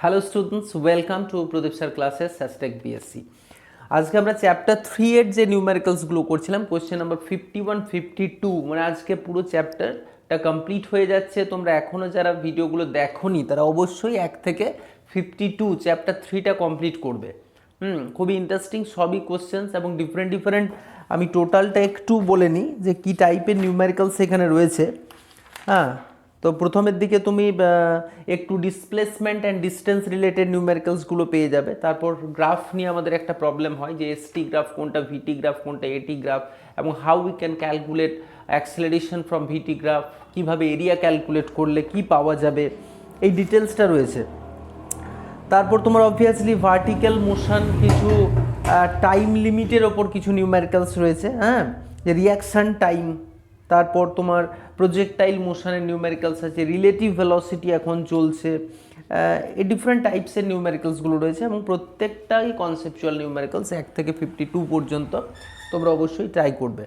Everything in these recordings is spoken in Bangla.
Hello students, welcome to Pradeep sir classes hashtag BSc. আজকে আমরা চ্যাপ্টার 3 এর যে নিউমেরিক্যালসগুলো করছিলাম, কোশ্চেন নাম্বার 51, 52, মানে আজকে পুরো চ্যাপ্টারটা কমপ্লিট হয়ে যাচ্ছে। তোমরা এখনও যারা ভিডিওগুলো দেখোনি তারা অবশ্যই 1 থেকে 52 চ্যাপ্টার 3টা কমপ্লিট করবে। খুবই ইন্টারেস্টিং সবই কোশ্চেন্স এবং ডিফারেন্ট। আমি টোটালটা একটু বলে নিই যে কী টাইপের নিউমেরিক্যালস এখানে রয়েছে। হ্যাঁ, তো প্রথমের দিকে তুমি একটু ডিসপ্লেসমেন্ট অ্যান্ড ডিস্টেন্স রিলেটেড নিউমেরিক্যালসগুলো পেয়ে যাবে। তারপর গ্রাফ নিয়ে আমাদের একটা প্রবলেম হয় যে এসটি গ্রাফ কোনটা, ভিটি গ্রাফ কোনটা, এটি গ্রাফ, এবং how we can calculate acceleration from VT graph, কীভাবে এরিয়া ক্যালকুলেট করলে কি পাওয়া যাবে, এই ডিটেলসটা রয়েছে। তারপর তোমার অবভিয়াসলি ভার্টিক্যাল মোশন, কিছু টাইম লিমিটের ওপর কিছু নিউমেরিক্যালস রয়েছে, হ্যাঁ, যে রিয়াকশান টাইম। তারপর তোমার প্রজেক্টাইল মোশনের নিউমেরিক্যালস আছে, রিলেটিভ ভেলোসিটি এখন চলছে। এই ডিফারেন্ট টাইপসের নিউমেরিক্যালসগুলো রয়েছে এবং প্রত্যেকটাই কনসেপচুয়াল নিউমেরিক্যালস 1 থেকে 52 পর্যন্ত তোমরা অবশ্যই ট্রাই করবে।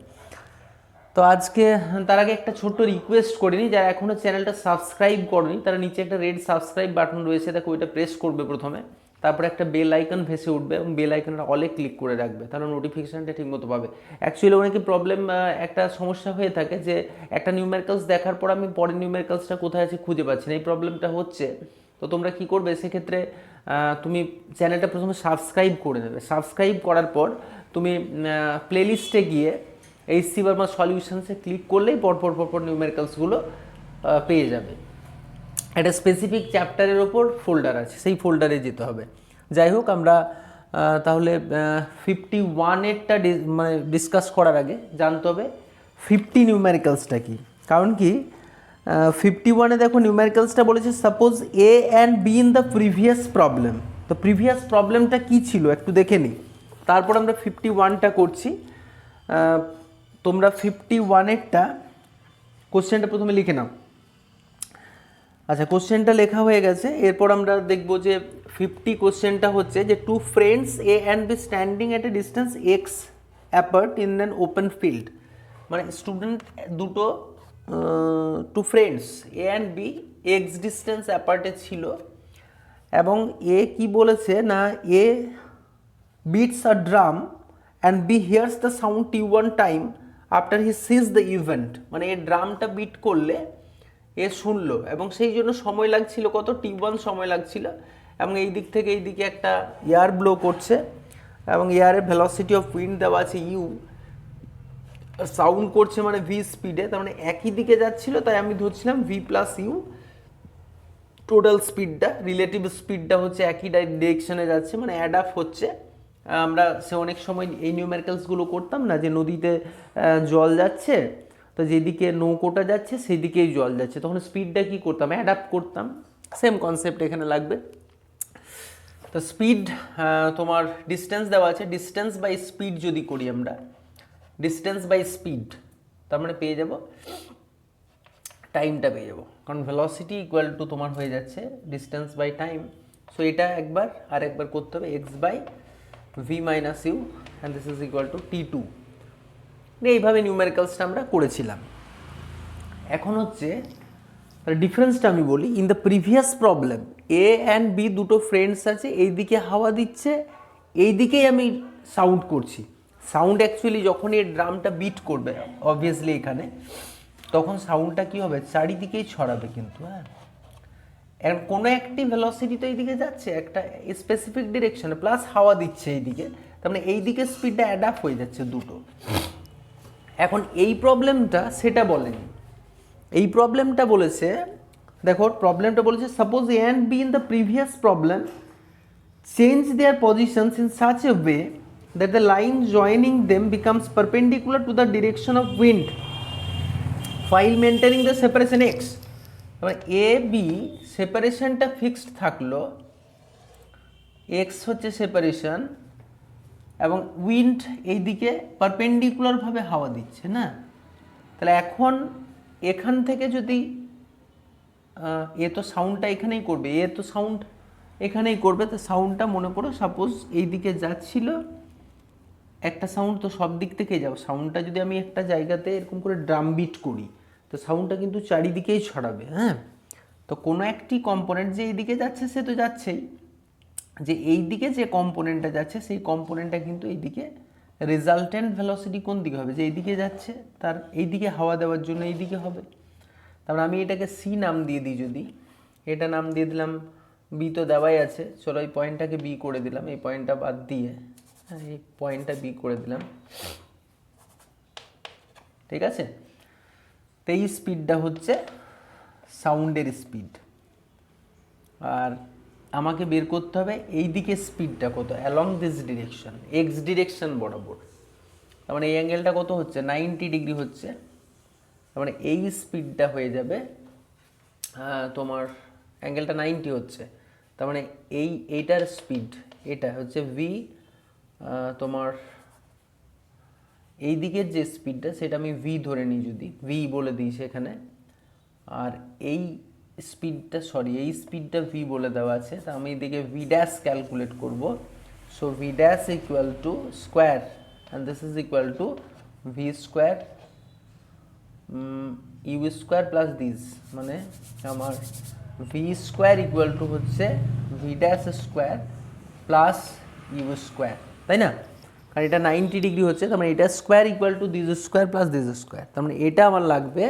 তো আজকে তার আগে একটা ছোট্ট রিকোয়েস্ট করে নিই, যারা এখনও চ্যানেলটা সাবস্ক্রাইব করনি তারা নিচে একটা রেড সাবস্ক্রাইব বাটন রয়েছে, দেখো ওইটা প্রেস করবে প্রথমে। তারপরে একটা বেল আইকন ভেসে উঠবে এবং বেল আইকনটা অলে ক্লিক করে রাখবে, তাহলে নোটিফিকেশানটা ঠিকমতো পাবে। অ্যাকচুয়ালি অনেকে প্রবলেম, একটা সমস্যা হয়ে থাকে যে একটা নিউমেরিক্যালস দেখার পর আমি পরের নিউমেরিক্যালসটা কোথায় আছে খুঁজে পাচ্ছি না, এই প্রবলেমটা হচ্ছে। তো তোমরা কি করবে সেক্ষেত্রে, তুমি চ্যানেলটা প্রথমে সাবস্ক্রাইব করে নেবে। সাবস্ক্রাইব করার পর তুমি প্লেলিস্টে গিয়ে এইচসি বর্মা সলিউশনসে ক্লিক করলেই পরপর নিউমেরিক্যালসগুলো পেয়ে যাবে। একটা স্পেসিফিক চ্যাপ্টারের ওপর ফোল্ডার আছে, সেই ফোল্ডারে যেতে হবে। যাই হোক, আমরা তাহলে 51-এরটা মানে ডিসকাস করার আগে জানতে হবে 50 নিউমেরিক্যালসটা কী। কারণ কি 51-এ দেখো নিউমেরিক্যালসটা বলেছে suppose A and B in the previous problem. তো প্রিভিয়াস প্রবলেমটা কী ছিল একটু দেখে নিই, তারপর আমরা 51টা করছি। তোমরা 51-এরটা কোশ্চেনটা প্রথমে লিখে নাও। আচ্ছা, কোশ্চেনটা লেখা হয়ে গেছে। এরপর আমরা দেখব যে 50 কোশ্চেনটা হচ্ছে যে two friends A and B standing at a distance X apart in an open field. মানে স্টুডেন্ট দুটো, two friends A and B X distance অ্যাপার্টে ছিল, এবং এ কি বলেছে না, A beats a drum and B hears the sound T1 time after he sees the event. মানে এ ড্রামটা বিট করলে এ শুনলো এবং সেই জন্য সময় লাগছিল কত, T1 সময় লাগছিল। এবং এই দিক থেকে এই দিকে একটা এয়ার ব্লো করছে এবং এয়ারের ভেলোসিটি অফ উইন্ড দেওয়া আছে ইউ, সাউন্ড করছে মানে ভি স্পিডে, তার মানে একই দিকে যাচ্ছিল, তাই আমি ধরছিলাম ভি প্লাস ইউ। টোটাল স্পিডটা, রিলেটিভ স্পিডটা হচ্ছে একই ডিরেকশনে যাচ্ছে, মানে অ্যাড আপ হচ্ছে। আমরা অনেক সময় এই নিউমেরিক্যালসগুলো করতাম না, যে নদীতে জল যাচ্ছে, তো যেদিকে নৌকোটা যাচ্ছে সেই দিকেই জল যাচ্ছে, তখন স্পিডটা কী করতাম, অ্যাড আপ করতাম। সেম কনসেপ্ট এখানে লাগবে। তো স্পিড, তোমার ডিস্টেন্স দেওয়া আছে, ডিস্টেন্স বাই স্পিড যদি করি আমরা, ডিস্টেন্স বাই স্পিড, তার মানে পেয়ে যাব টাইমটা পেয়ে যাবো, কারণ ভেলোসিটি ইকুয়াল টু তোমার হয়ে যাচ্ছে ডিস্টেন্স বাই টাইম। সো এটা একবার আর একবার করতে হবে, x by v minus u and this is equal to T2। এইভাবে নিউমেরিক্যালসটা আমরা করেছিলাম। এখন হচ্ছে ডিফারেন্সটা আমি বলি। In the previous problem A and B দুটো ফ্রেন্ডস আছে, এই দিকে হাওয়া দিচ্ছে, এই দিকেই আমি সাউন্ড করছি। সাউন্ড অ্যাকচুয়ালি যখন এই ড্রামটা বিট করবে অবভিয়াসলি এখানে, তখন সাউন্ডটা কী হবে, চারিদিকেই ছড়াবে কিন্তু, হ্যাঁ। এখন কোনো একটি ভেলোসিটি তো এইদিকে যাচ্ছে একটা স্পেসিফিক ডিরেকশনে, প্লাস হাওয়া দিচ্ছে এইদিকে, তার মানে এই দিকে স্পিডটা অ্যাড আপ হয়ে যাচ্ছে দুটো। এখন এই প্রবলেমটা সেটা বলেনি, এই প্রবলেমটা বলেছে, দেখো প্রবলেমটা বলেছে suppose A and B in the previous problem change their positions in such a way that the line joining them becomes perpendicular to the direction of wind while maintaining the separation x। তারপরে এ বি সেপারেশনটা ফিক্সড থাকলো, এক্স হচ্ছে সেপারেশন, এবং উইন্ড এইদিকে পারপেন্ডিকুলারভাবে হাওয়া দিচ্ছে না। তাহলে এখন এখান থেকে যদি এ তো সাউন্ডটা এখানেই করবে, এ তো সাউন্ড এখানেই করবে, তো সাউন্ডটা মনে করো সাপোজ এই দিকে যাচ্ছিল, একটা সাউন্ড তো সব দিক থেকেই যাও, সাউন্ডটা যদি আমি একটা জায়গাতে এরকম করে ড্রাম বিট করি তো সাউন্ডটা কিন্তু চারিদিকেই ছড়াবে, হ্যাঁ। তো কোনো একটি কম্পোনেন্ট যে এইদিকে যাচ্ছে সে তো যাচ্ছেই, যে এই দিকে যে কম্পোনেন্টটা যাচ্ছে সেই কম্পোনেন্টটা কিন্তু এইদিকে রেজাল্টেন্ট ভেলোসিটি কোন দিকে হবে, যে এইদিকে যাচ্ছে তার এইদিকে হাওয়া দেওয়ার জন্য এইদিকে হবে। তারপর আমি এটাকে সি নাম দিয়ে দিই, যদি এটা নাম দিয়ে দিলাম, বি তো দেওয়াই আছে, চলো এই পয়েন্টটাকে বি করে দিলাম, এই পয়েন্টটা বাদ দিয়ে এই পয়েন্টটা বি করে দিলাম, ঠিক আছে। তো এই স্পিডটা হচ্ছে সাউন্ডের স্পিড, আর আমাকে বের করতে হবে এই দিকে স্পিডটা কত along this direction, x direction বরাবর। তার মানে এই অ্যাঙ্গেলটা কত হচ্ছে 90 ডিগ্রি হচ্ছে, তার মানে এই স্পিডটা হয়ে যাবে তোমার অ্যাঙ্গেলটা 90 হচ্ছে, তার মানে এইটার স্পিড এটা হচ্ছে ভি, তোমার এই দিকের যে স্পিডটা সেটা আমি ভি ধরে নিই, যদি ভি বলে দিই সেখানে, আর এই স্পিডটা এই স্পিডটা ভি বলে দেওয়া আছে, তা আমি এদিকে ভি ড্যাশ ক্যালকুলেট করব। So v dash equal to square and this is equal to v square u square plus this, মানে আমার ভি স্কোয়ার ইকুয়াল টু হচ্ছে v dash square plus u square, তাই না? কারণ এটা 90 ডিগ্রি হচ্ছে, তার মানে এটা square equal to this square plus this square, তার মানে এটা আমার লাগবে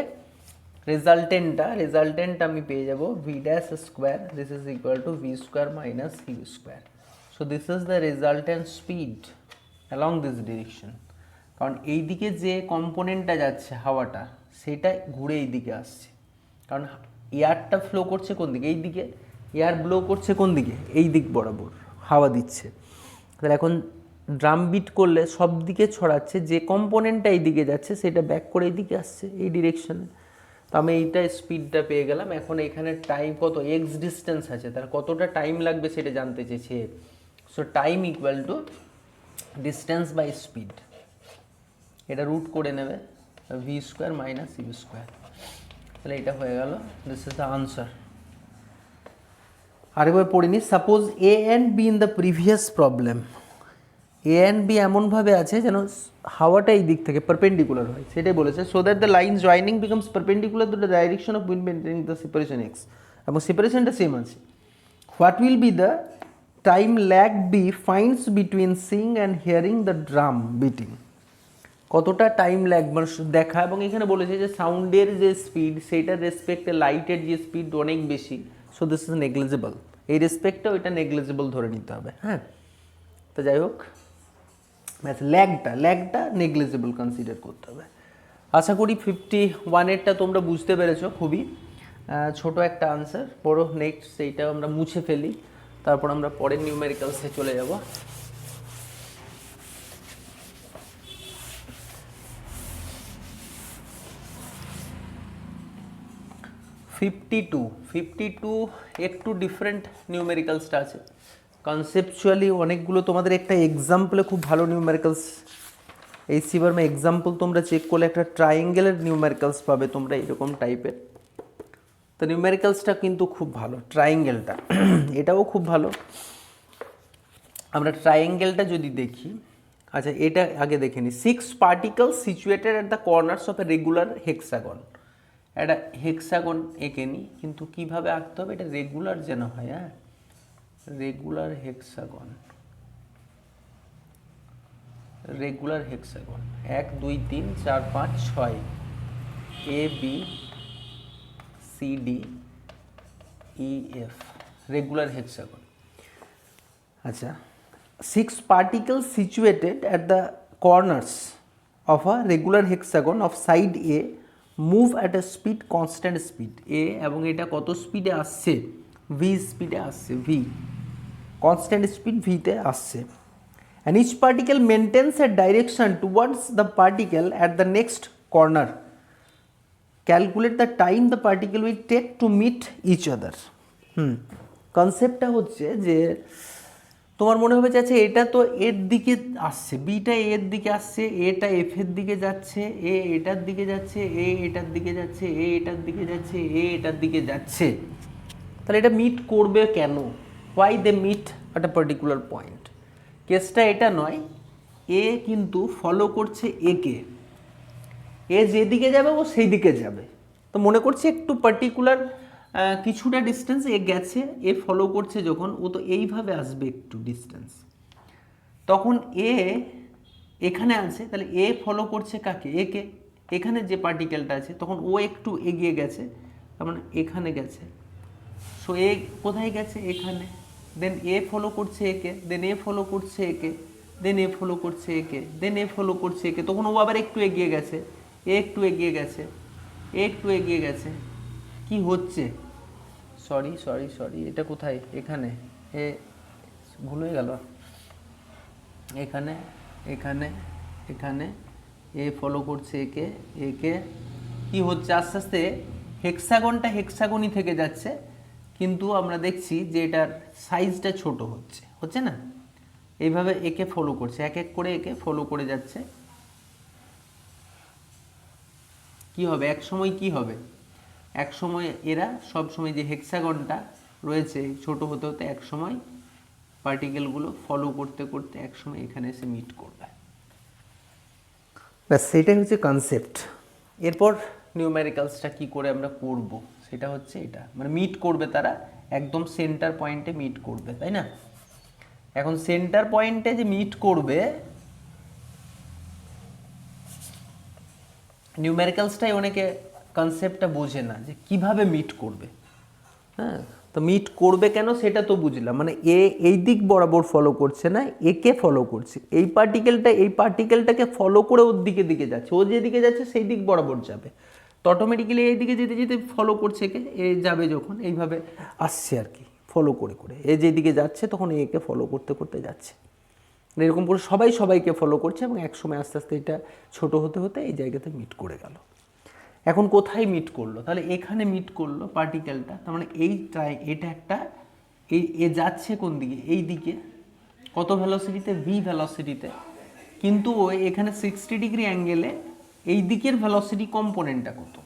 রেজাল্টেন্ট আমি পেয়ে যাব v dash square, this is equal to v square minus u square. So this is the resultant speed along this direction. কারণ এই দিকে যে কম্পোনেন্টটা যাচ্ছে হাওয়াটা, সেটা ঘুরে এই দিকে আসছে, কারণ এয়ারটা ফ্লো করছে কোন দিকে, এই দিকে, এয়ার ব্লো করছে কোন দিকে, এই দিক বরাবর হাওয়া দিচ্ছে। তাহলে এখন ড্রাম বিট করলে সব দিকে ছড়াচ্ছে, যে কম্পোনেন্টটা এই দিকে যাচ্ছে সেটা ব্যাক করে এই দিকে আসছে এই ডিরেকশনে। তো আমি এইটা স্পিডটা পেয়ে গেলাম। এখন এখানে টাইম কত, এক্স ডিস্টেন্স আছে, তার কতটা টাইম লাগবে সেটা জানতে চেয়েছে। So time equal to distance by speed, এটা রুট করে নেবে v square minus u square, তাহলে এটা হয়ে গেল, দিস ইজ দ্য আনসার। আরেকবার পড়ে নি, suppose A and B in the previous problem, A and B এমনভাবে আছে যেন হাওয়াটা এই দিক থেকে পারপেন্ডিকুলার হয়, সেটাই বলেছে। So that the line joining becomes perpendicular to the direction of wind maintaining the separation x, এবং সেপারেশনটা সেম আছে। What will be the time lag B finds between seeing and hearing the drum beating, কতটা টাইম ল্যাগ মানে দেখা, এবং এখানে বলেছে যে সাউন্ডের যে স্পিড সেইটার রেসপেক্টে লাইটের যে স্পিড অনেক বেশি, সো দিস ইজ নেগলিজেবল, এই রেসপেক্টেও এটা নেগলিজেবল ধরে নিতে হবে। হ্যাঁ, তো যাই হোক, ল্যাগটা নেগলিজেবল কনসিডার করতে হবে। আশা করি 51-এরটা তোমরা বুঝতে পেরেছো, খুবই ছোট একটা আনসার। পড়ো নেক্সট, সেইটা আমরা মুছে ফেলি, তারপর আমরা পরের নিউমেরিক্যালসে চলে যাব। ফিফটি টু একটু ডিফারেন্ট নিউমেরিক্যালসটা আছে, কনসেপচুয়ালি অনেকগুলো। তোমাদের একটা এক্সাম্পলে খুব ভালো নিউমেরিক্যালস, এই সিবারমে এক্সাম্পল তোমরা চেক করলে একটা ট্রায়াঙ্গেলের নিউমেরিক্যালস পাবে তোমরা এরকম টাইপের। তো নিউমেরিক্যালসটা কিন্তু খুব ভালো, ট্রায়াঙ্গেলটা এটাও খুব ভালো। আমরা ট্রায়াঙ্গেলটা যদি দেখি, আচ্ছা এটা আগে দেখে নিই। 6 particles situated at the corners of a regular hexagon, একটা হেক্সাগন এঁকে নিই, কিন্তু কীভাবে আঁকতে হবে, এটা রেগুলার যেন হয়। হ্যাঁ, regular hexagon, 1 2 3 4 5 6 A B C D E F, regular hexagon. আচ্ছা, 6 particles situated at the corners of a regular hexagon of side A move at a speed, constant speed A, এবং এটা কত স্পিডে আসছে, v স্পিডে আসছে, v constant speed v তে আসছে। and each particle maintains a direction towards the particle at the next corner. Calculate the time the particle will take to meet each other. কনসেপ্টটা হচ্ছে যে তোমার মনে হবে যাচ্ছে এটা তো এর দিকে আসছে, বিটা এর দিকে আসছে, এটা এফ এর দিকে যাচ্ছে, এ এটার দিকে যাচ্ছে, এ এটার দিকে যাচ্ছে, এ এটার দিকে যাচ্ছে, এ এটার দিকে যাচ্ছে, তাহলে এটা মিট করবে কেন? Why they meet at a particular point? কেসটা এটা নয়, এ কিন্তু ফলো করছে একে, এ যেদিকে যাবে ও সেই দিকে যাবে। তো মনে করছি একটু পার্টিকুলার কিছুটা ডিস্টেন্স এ গেছে, এ ফলো করছে যখন, ও তো এইভাবে আসবে একটু ডিস্টেন্স, তখন এ এখানে আছে, তাহলে এ ফলো করছে কাকে? একে। এখানে যে পার্টিকেলটা আছে তখন ও একটু এগিয়ে গেছে, তার মানে এখানে গেছে, সো এ কোথায় গেছে? এখানে। দেন এ ফলো করছে একে, দেন এ ফলো করছে একে, দেন এ ফলো করছে একে, দেন এ ফলো করছে একে, তখন ও আবার একটু এগিয়ে গেছে, এ একটু এগিয়ে গেছে, এ একটু এগিয়ে গেছে। কি হচ্ছে? সরি সরি সরি, এটা কোথায়? এখানে। এ ভুল হয়ে গেল। এখানে, এখানে, এখানে এ ফলো করছে একে, একে। কি হচ্ছে? আস্তে আস্তে হেক্সাগনটা হেক্সাগনই থেকে যাচ্ছে, কিন্তু আমরা দেখছি যে এটার সাইজটা ছোট হচ্ছে, হচ্ছে না? এইভাবে একে ফলো করছে, এক এক করে একে ফলো করে যাচ্ছে। কি হবে এক সময়? কি হবে এক সময়? এরা সব সময় যে হেক্সাগনটা রয়েছে ছোট হতে হতে এক সময় পার্টিকেলগুলো ফলো করতে করতে এক সময় এখানে এসে মিট করবে। ব্যাস, সেটাই হচ্ছে কনসেপ্ট। এরপর নিউমেরিক্যালসটা কি করে আমরা করব সেটা হচ্ছে এটা, মানে মিট করবে তারা একদম সেন্টার পয়েন্টে মিট করবে, তাই না? এখন সেন্টার পয়েন্টে যে মিট করবে, নিউমেরিক্যালসটাই অনেকে কনসেপ্টটা বোঝে না যে কিভাবে মিট করবে। হ্যাঁ, তো মিট করবে কেন সেটা তো বুঝলাম, মানে এ এই দিক বরাবর ফলো করছে না, একে ফলো করছে। এই পার্টিকেলটাকে ফলো করে ওর দিকে দিকে যাচ্ছে, ও যেদিকে যাচ্ছে সেই দিক বরাবর যাবে, তো অটোমেটিক্যালি এই দিকে যেতে যেতে ফলো করছে একে, এ যাবে যখন এইভাবে আসছে আর কি, ফলো করে করে এ যেদিকে যাচ্ছে তখন একে ফলো করতে করতে যাচ্ছে। এরকম করে সবাই সবাইকে ফলো করছে এবং একসময় আস্তে আস্তে এটা ছোট হতে হতে এই জায়গাতে মিট করে গেল। এখন কোথায় মিট করলো? তাহলে এখানে মিট করলো পার্টিকেলটা, তার মানে এটা একটা, এ যাচ্ছে কোন দিকে? এই দিকে। কত ভেলোসিটিতে? ভি ভেলোসিটিতে। কিন্তু এখানে 60 ডিগ্রি অ্যাঙ্গেলে এই দিকের ভেলোসিটি কম্পোনেন্টটা কত?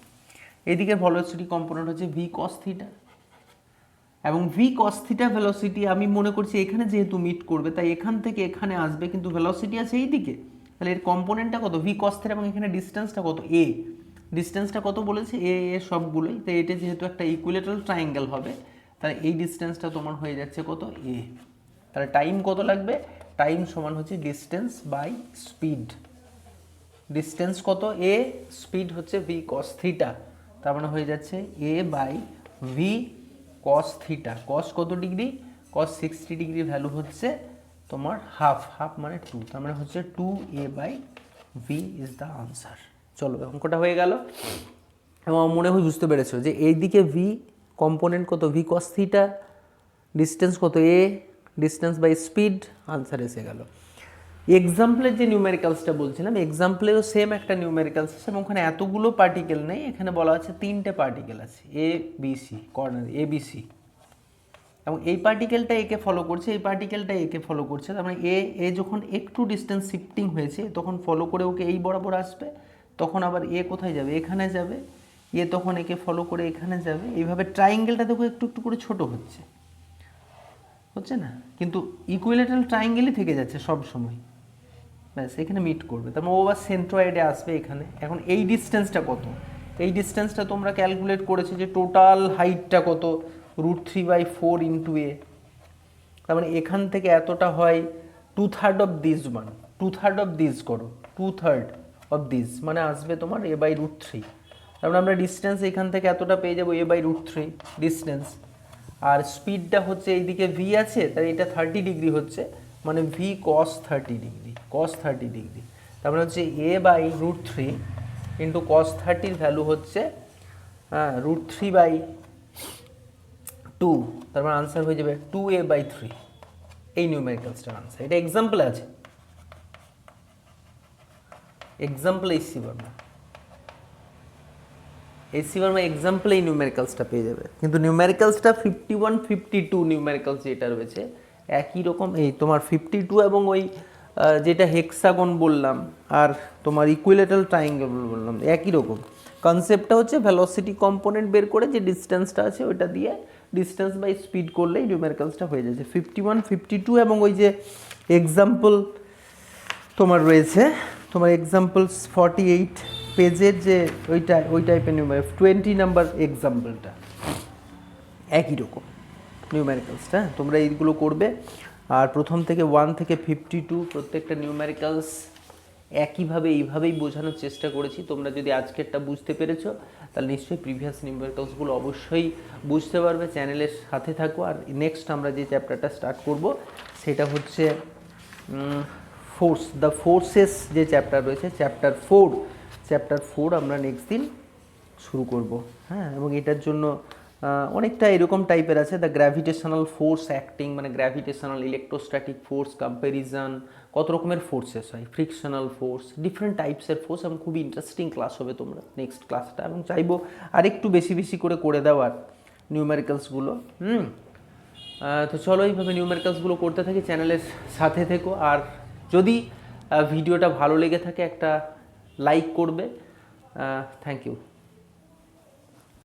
এই দিকের ভেলোসিটি কম্পোনেন্ট হচ্ছে ভি কস থিটা, এবং ভি কস থিটা ভেলোসিটি আমি মনে করছি এখানে যেহেতু মিট করবে তাই এখান থেকে এখানে আসবে, কিন্তু ভেলোসিটি আছে এই দিকে, তাহলে এর কম্পোনেন্টটা কত? V cos theta. এবং এখানে ডিস্টেন্সটা কত? এ। ডিস্টেন্সটা কত বলেছে? এ এ সবগুলোই, তাই এটা যেহেতু একটা ইকুইলেটারাল ট্রায়াঙ্গেল হবে, তাহলে এই ডিস্টেন্সটা তোমার হয়ে যাচ্ছে কত? এ। তাহলে টাইম কত লাগবে? টাইম সমান হচ্ছে ডিস্টেন্স বাই স্পিড। ডিস্টেন্স কত? এ, স্পিড হচ্ছে ভি কস থিটা, তার মানে হয়ে যাচ্ছে A by v cos theta. Cos কত ডিগ্রি? কস 60 ডিগ্রি ভ্যালু হচ্ছে তোমার হাফ, হাফ মানে 2, তার মানে হচ্ছে 2a by v is the answer. চলো, অঙ্কটা হয়ে গেল এবং মনে হয় বুঝতে পেরেছো যে এই দিকে ভি কম্পোনেন্ট কত? ভি কস থিটা, ডিস্টেন্স কত? এ, ডিস্টেন্স বাই স্পিড, আনসার এসে গেল। এক্সাম্পলের যে নিউমেরিক্যালসটা বলছিলাম, এক্সাম্পলেরও সেম একটা নিউমেরিক্যালস আছে এবং ওখানে এতগুলো পার্টিকেল নেই, এখানে বলা আছে 3টে পার্টিকেল আছে, এ বি সি, কর্নার এ বি সি, এবং এই পার্টিকেলটা একে ফলো করছে, এই পার্টিকেলটা একে ফলো করছে, তার মানে এ যখন একটু ডিস্টেন্স শিফটিং হয়েছে তখন ফলো করে ওকে এই বরাবর আসবে, তখন আবার এ কোথায় যাবে? এখানে যাবে, এ তখন একে ফলো করে এখানে যাবে, এইভাবে ট্রায়াঙ্গেলটা দেখো একটু একটু করে ছোট হচ্ছে, হচ্ছে না? কিন্তু ইকুইলেটারাল ট্রায়াঙ্গেলই থেকে যাচ্ছে সব সময়। ব্যাস, এখানে মিট করবে, তার মানে ও আবার সেন্ট্রয়েডে আসবে এখানে। এখন এই ডিস্টেন্সটা কত? এই ডিস্টেন্সটা তোমরা ক্যালকুলেট করেছো যে টোটাল হাইটটা কত? √3/4 ইন্টু এ, তার মানে এখান থেকে এতটা হয় 2/3 of this one, 2/3 of this করো, 2/3 অফ দিস মানে আসবে তোমার a/√3। তার মানে আমরা ডিস্টেন্স এখান থেকে এতটা পেয়ে যাবো a/√3 ডিস্টেন্স, আর স্পিডটা হচ্ছে এইদিকে ভি আছে, তাই এটা 30 ডিগ্রি হচ্ছে, মানে ভি কস 30 ডিগ্রি, কস 30 ডিগ্রি, তার মানে হচ্ছে a/√3 ইন্টু কস 30-র ভ্যালু হচ্ছে √3/2, তার মানে আনসার হয়ে যাবে 2a/3। এই নিউমেরিক্যালসটার আনসার, এটা এক্সাম্পল আছে, এক্সাম্পল এসি ভার্বা এক্সাম্পল এই নিউমেরিক্যালসটা পেয়ে যাবে। কিন্তু নিউমেরিক্যালসটা 51, 52 নিউমেরিক্যালস যেটা রয়েছে একই রকম, এই তোমার 52 এবং ওই যেটা হেক্সাগন বললাম আর তোমার ইকুইলেটারাল ট্রায়াঙ্গেল বললাম একই রকম। কনসেপ্টটা হচ্ছে ভেলোসিটি কম্পোনেন্ট বের করে যে ডিস্টেন্সটা আছে ওইটা দিয়ে ডিস্টেন্স বাই স্পিড করলেই নিউমেরিক্যালসটা হয়ে যাচ্ছে। 51, 52 এবং ওই যে এক্সাম্পল তোমার রয়েছে, তোমার এক্সাম্পল 48 পেজের যে ওই টাইপের নিউমেরিক্যাল 20 নাম্বার এক্সাম্পলটা, একই রকম নিউম্যারিক্যালসটা, তোমরা এইগুলো করবে। আর প্রথম থেকে 1 থেকে 52 প্রত্যেকটা নিউম্যারিক্যালস একইভাবে এইভাবেই বোঝানোর চেষ্টা করেছি। তোমরা যদি আজকেরটা বুঝতে পেরেছো তাহলে নিশ্চয়ই প্রিভিয়াস নিউম্যারিক্যালসগুলো অবশ্যই বুঝতে পারবে। চ্যানেলের সাথে থাকো। আর নেক্সট আমরা যে চ্যাপ্টারটা স্টার্ট করব সেটা হচ্ছে ফোর্স, দ্য ফোর্সেস যে চ্যাপ্টার রয়েছে, চ্যাপ্টার 4 আমরা নেক্সট দিন শুরু করব। হ্যাঁ, এবং এটার জন্য অনেকটা এরকম টাইপের আছে, দ্য গ্র্যাভিটেশনাল ফোর্স অ্যাক্টিং, মানে গ্র্যাভিটেশনাল, ইলেকট্রোস্ট্যাটিক ফোর্স, কম্প্যারিজন, কত রকমের ফোর্সেস হয়, ফ্রিকশনাল ফোর্স, ডিফারেন্ট টাইপসের ফোর্স, এবং খুবই ইন্টারেস্টিং ক্লাস হবে তোমরা নেক্সট ক্লাসটা। এবং চাইবো আর একটু বেশি বেশি করে দেওয়ার নিউমেরিক্যালসগুলো। তো চলো এইভাবে নিউমেরিক্যালসগুলো করতে থাকি, চ্যানেলের সাথে থেকো। আর যদি ভিডিওটা ভালো লেগে থাকে একটা লাইক করবে। Thank you.